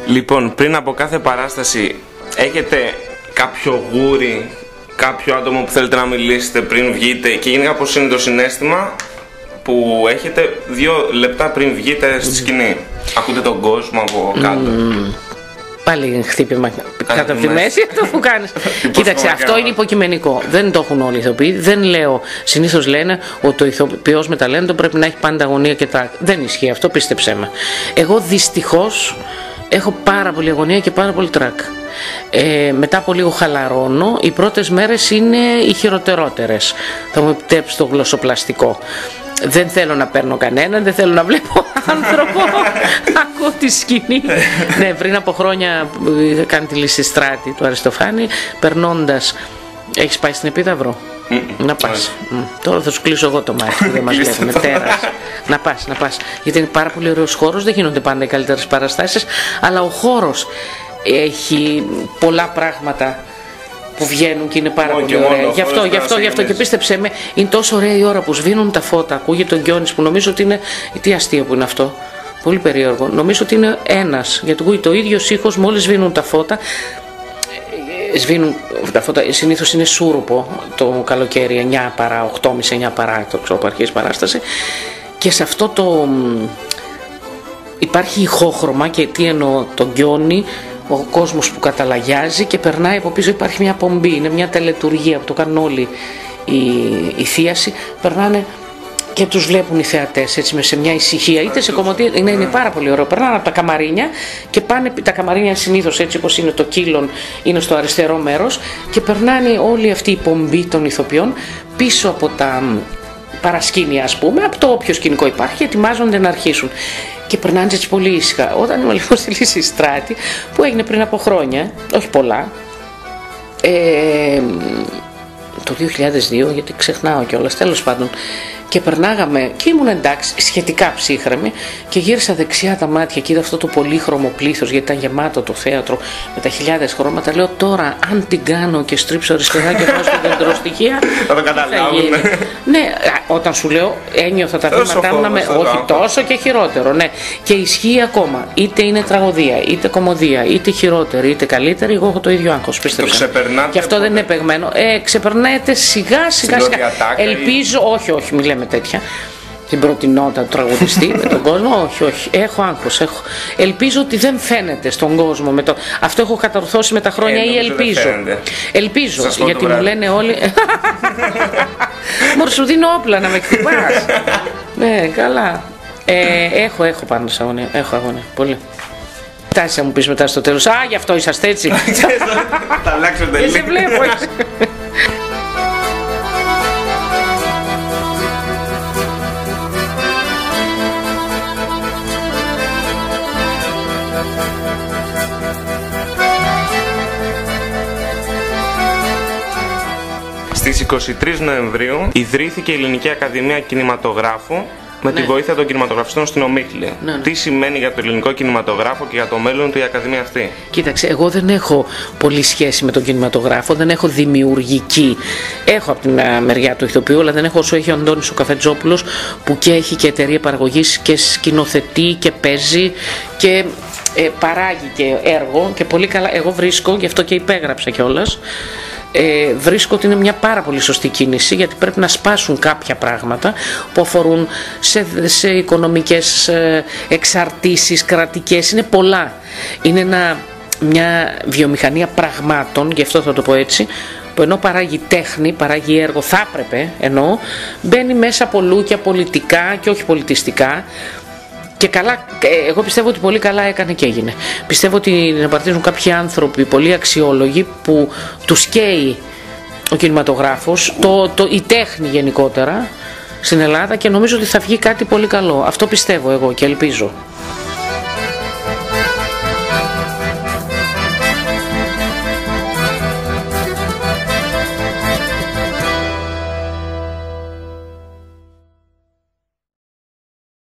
Λοιπόν, πριν από κάθε παράσταση έχετε κάποιο γούρι, κάποιο άτομο που θέλετε να μιλήσετε πριν βγείτε και γίνει κάπως είναι το συναίσθημα που έχετε 2 λεπτά πριν βγείτε στη σκηνή? Ακούτε τον κόσμο από κάτω. Πάλι χτύπημα κάτω από τη μέση αυτό που κάνεις. Κοίταξε, αυτό είναι υποκειμενικό. Δεν το έχουν όλοι οι ηθοποιοί. Δεν λέω, συνήθως λένε ότι ο ηθοποιός με ταλέντο πρέπει να έχει πάντα αγωνία και τρακ. Δεν ισχύει αυτό, πίστεψέ με. Εγώ δυστυχώς έχω πάρα πολύ αγωνία και πάρα πολύ τρακ. Μετά από λίγο χαλαρώνω. Οι πρώτες μέρες είναι οι χειροτερότερες. Θα μου επιτρέψει το γλωσσοπλαστικό. Δεν θέλω να παίρνω κανέναν, δεν θέλω να βλέπω άνθρωπο. Ακούω τη σκηνή. Ναι, πριν από χρόνια είχα κάνει τη Λυσιστράτη του Αριστοφάνη, περνώντας. Έχεις πάει στην Επίδαυρο? Να πας. Τώρα θα σου κλείσω εγώ το μάτι, δεν μας βλέπουμε. Τέρας. Να πας. Γιατί είναι πάρα πολύ ωραίος χώρος, δεν γίνονται πάντα οι καλύτερες παραστάσεις, αλλά ο χώρος έχει πολλά πράγματα που βγαίνουν και είναι πάρα πολύ ωραία. Γι' αυτό και πίστεψέ με, είναι τόσο ωραία η ώρα που σβήνουν τα φώτα. Ακούγεται ο Γκιόνης που νομίζω ότι είναι. Τι αστείο που είναι αυτό. Πολύ περίεργο. Νομίζω ότι είναι ένας. Γιατί ακούγεται το ίδιο ήχος μόλις σβήνουν τα φώτα. Σβήνουν τα φώτα. Συνήθως είναι σούρουπο το καλοκαίρι, 9 παρά, 8.30-9 παρά, το ξέρω που αρχίζει παράσταση. Και σε αυτό το. Υπάρχει ηχόχρωμα και τι εννοώ, τον Γκιόνη. Ο κόσμος που καταλαγιάζει και περνάει από πίσω, υπάρχει μια πομπή, είναι μια τελετουργία που το κάνουν όλοι η θίαση, περνάνε και τους βλέπουν οι θεατές έτσι σε μια ησυχία, είτε σε κομμωτή, είναι πάρα πολύ ωραίο, περνάνε από τα καμαρίνια και πάνε, τα καμαρίνια συνήθως έτσι όπως είναι το κύλον, είναι στο αριστερό μέρος και περνάνε όλη αυτή η πομπή των ηθοποιών πίσω από τα παρασκήνια ας πούμε, από το όποιο σκηνικό υπάρχει, ετοιμάζονται να αρχίσουν. Και περνάνε έτσι πολύ ήσυχα. Όταν ήμουν λοιπόν στη Λυσιστράτη, που έγινε πριν από χρόνια, όχι πολλά, το 2002, γιατί ξεχνάω κιόλας, τέλος πάντων, και περνάγαμε και ήμουν εντάξει, σχετικά ψύχρεμη και γύρισα δεξιά τα μάτια και είδα αυτό το πολύχρωμο πλήθος, γιατί ήταν γεμάτο το θέατρο με τα χιλιάδες χρώματα. Λέω τώρα, αν την κάνω και στρίψω αριστερά και πάω στην δεντροστοιχεία, θα το καταλάβουν. Ναι, όταν σου λέω, ένιωθα τα βήματά μου όχι τόσο και χειρότερο. Ναι. Και ισχύει ακόμα. Είτε είναι τραγωδία, είτε κωμωδία, είτε χειρότερη, είτε καλύτερη. Εγώ έχω το ίδιο άγχος. Πίστεψα. Και αυτό δεν είναι παιγμένο. Ξεπερνάτε σιγά σιγά. Ελπίζω, όχι, μην λέμε τέτοια. Την πρώτη νότα του τραγουδιστή με τον κόσμο, όχι, έχω άγχος. Ελπίζω ότι δεν φαίνεται στον κόσμο. Αυτό έχω κατορθώσει με τα χρόνια ή ελπίζω. Γιατί μου λένε όλοι. Μωρ, σου δίνω όπλα να με χτυπάς. Ναι, καλά. Έχω πάνω σε αγωνία. Έχω αγωνία. Πολύ. Τάση να μου πεις μετά στο τέλος. Α, γι' αυτό είσαστε έτσι. Θα αλλάξετε λίγο. Δεν σε βλέπω έτσι. Στις 23 Νοεμβρίου ιδρύθηκε η Ελληνική Ακαδημία Κινηματογράφου με τη βοήθεια των κινηματογραφιστών στην Ομίχλη. Τι σημαίνει για το ελληνικό κινηματογράφο και για το μέλλον του η Ακαδημία αυτή? Κοίταξε, εγώ δεν έχω πολύ σχέση με τον κινηματογράφο, δεν έχω δημιουργική. Έχω από την μεριά του ηθοποιού, αλλά δεν έχω όσο έχει ο Αντώνης ο Καφετζόπουλος, που και έχει και εταιρεία παραγωγής και σκηνοθετεί και παίζει και παράγει και έργο και πολύ καλά. Εγώ βρίσκω, γι' αυτό και υπέγραψα κιόλας. Βρίσκω ότι είναι μια πάρα πολύ σωστή κίνηση, γιατί πρέπει να σπάσουν κάποια πράγματα που αφορούν σε οικονομικές εξαρτήσεις κρατικές, είναι πολλά. Είναι μια βιομηχανία πραγμάτων, γι' αυτό θα το πω έτσι, που ενώ παράγει τέχνη, παράγει έργο, θα έπρεπε, ενώ μπαίνει μέσα από λούκια πολιτικά και όχι πολιτιστικά. Και καλά, εγώ πιστεύω ότι πολύ καλά έκανε και έγινε. Πιστεύω ότι να παρτίζουν κάποιοι άνθρωποι πολύ αξιόλογοι που τους καίει ο κινηματογράφος, η τέχνη γενικότερα στην Ελλάδα, και νομίζω ότι θα βγει κάτι πολύ καλό. Αυτό πιστεύω εγώ και ελπίζω.